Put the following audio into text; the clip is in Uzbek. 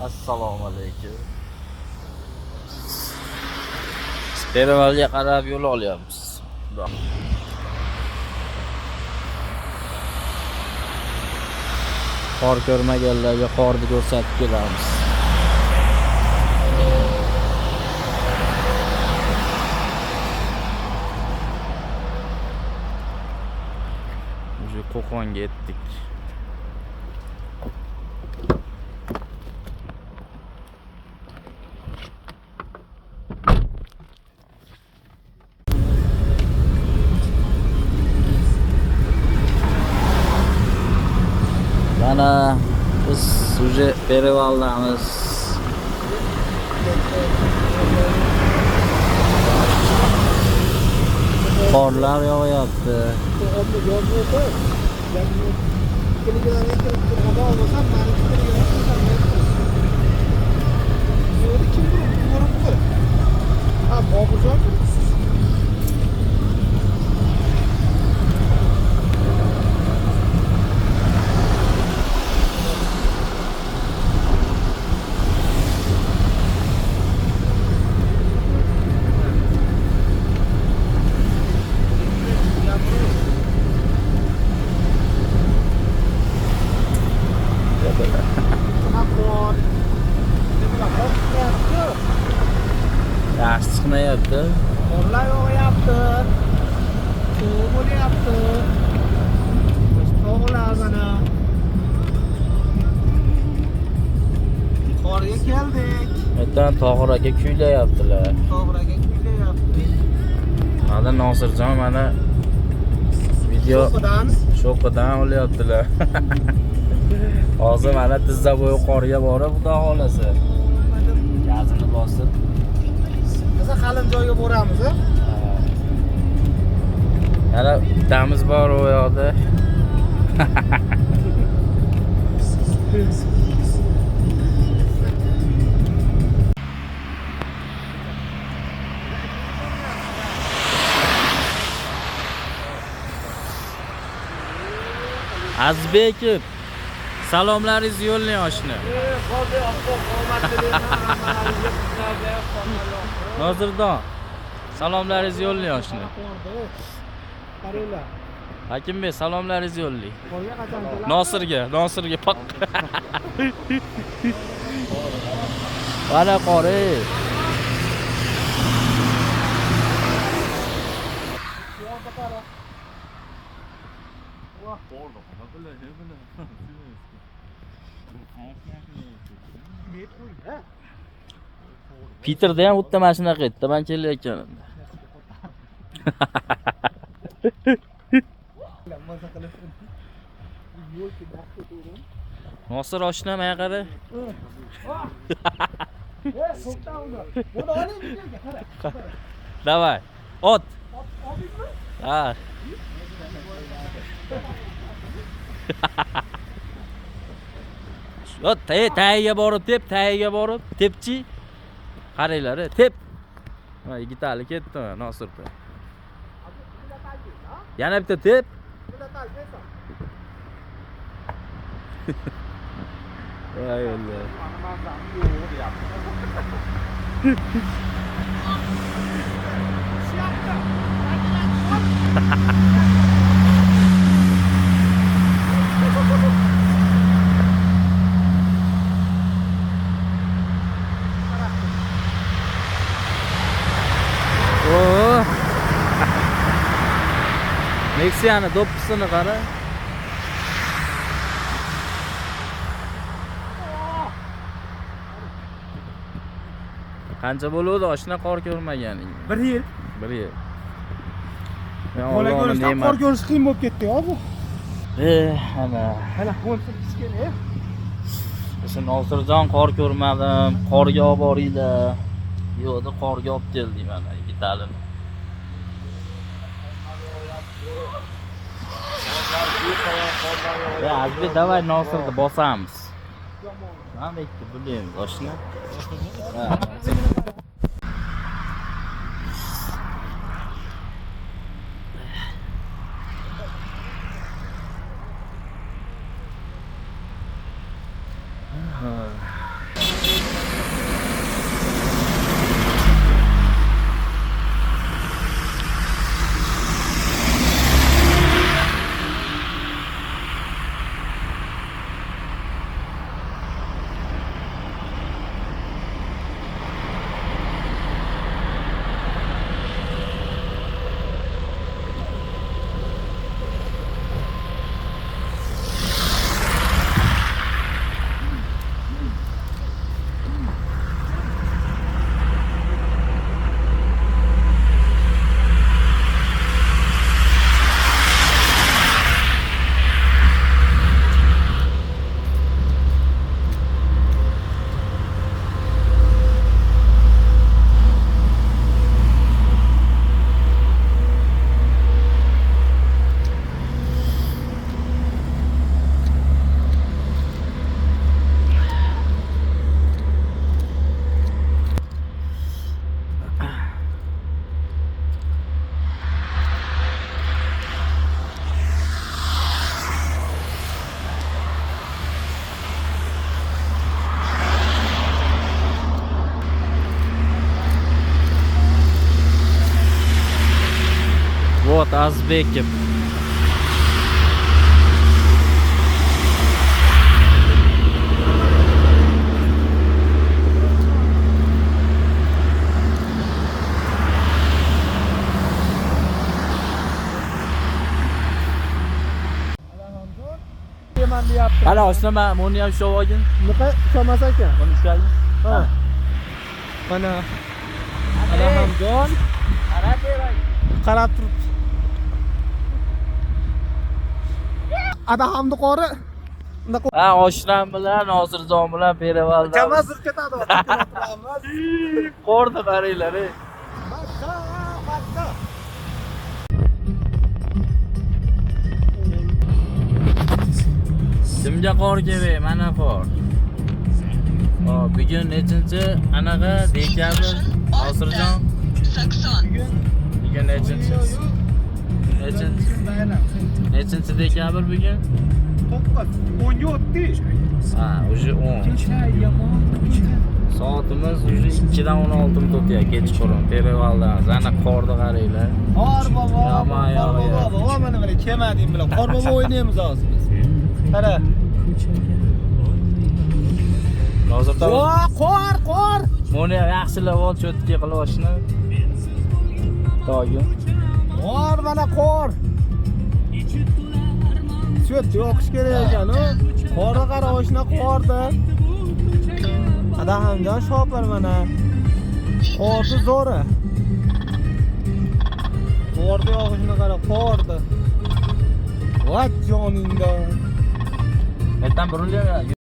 Assalomu alaykum. Perivalga qarab yo'l olyapmiz. Qor ko'rmaganlarga qorni ko'rsatib kelamiz. Уже Qo'qonga yetdik. Mana biz уже Perevaldamiz. Qorlar yog'yapti. Yaxshi chiqmayapti. Qorlar yog'yapti. Suv bo'lyapti. Tog'lar mana. Qorga keldik. Ertan Tohir aka kuylayaptilar. To'g'ri aka kuylayapti. Mana Nosirjon mana video shoqidan olyaptilar. Hozir mana tizza bo'yi qorga borib, xudo xolasa. Gazini bosib. Biz qalin joyga boramiz, a? Yana bittamiz bor u yoqda. Azbekov, salomlaringizni yo'llang oshna. Nozirdon, salomlaringizni yo'llang oshna. Hakimbek, salomlaringizni yo'llang. Nosirga paq. Mana qori. Peterda ham o'tda mashina qaytdi, men kelayotganimda. Nosir oshna menga qara. Davay. Ot. Ha. Ot, tagiga borib, tepchi. Qaranglar, tep. Ha, yigitali ketdi, Nosirda. Yana bitta tep. Voy Allah. Nexia'ni do'ppisini qara. Qancha bo'ldi oshna qor ko'rmaganing? 1 yil. 1 yil. Bola ko'rishdan qor ko'rish qiyin bo'lib ketdi-ku bu. Ana. Mana qo'lsa kichkina. Sen Nosirjon qor ko'rmadim, qorga olib boringlar. Yo'qda qorga olib keldim mana yigitalim. Ya, azbi davay Nosirni bosamiz. Mana ikki bilamiz oshna. Razbekov. Keman deyapti. Ana oshnama buni ham ushlab olgin. Bunaqa ushlamas ekan. Buni ushlagin. Ha. Mana Adamjon qarab turibdi. Adamni qori. Ha, oshnam bilan Nosirjon bilan Perevalda. Jamazir ketadi. Qo'rni qaranglar. Bakka. Kimga qor kerak? Mana qor. Hop, bugun nechinchi anaqa dekabr Nosirjon? 80. Bugun nechinchi? Nechinchi dekabr bugun? 9, 17. Ha, уже 10. Soatimiz уже 2 dan 16 o'tyapti kechqurun. Perevaldan. Ana qorni qaranglar. Qor bobo. Yomon, Qor yomon. bobo. Bobo mana mana kelmading bilan. Qor bobo o'ynaymiz hozir biz. Qara. Hozirda Qor. buni yaxshilab ol, cho'tki qilib olishni. To'g'ri. Qor mana qor. Svet yoqish kerak ekan-ku. Qorga qara, oshna qorda. Adamjon shopar mana. Qorni zo'ra. Qorda yog'ishni qara, qorda. Voy joningda. Ertan burilib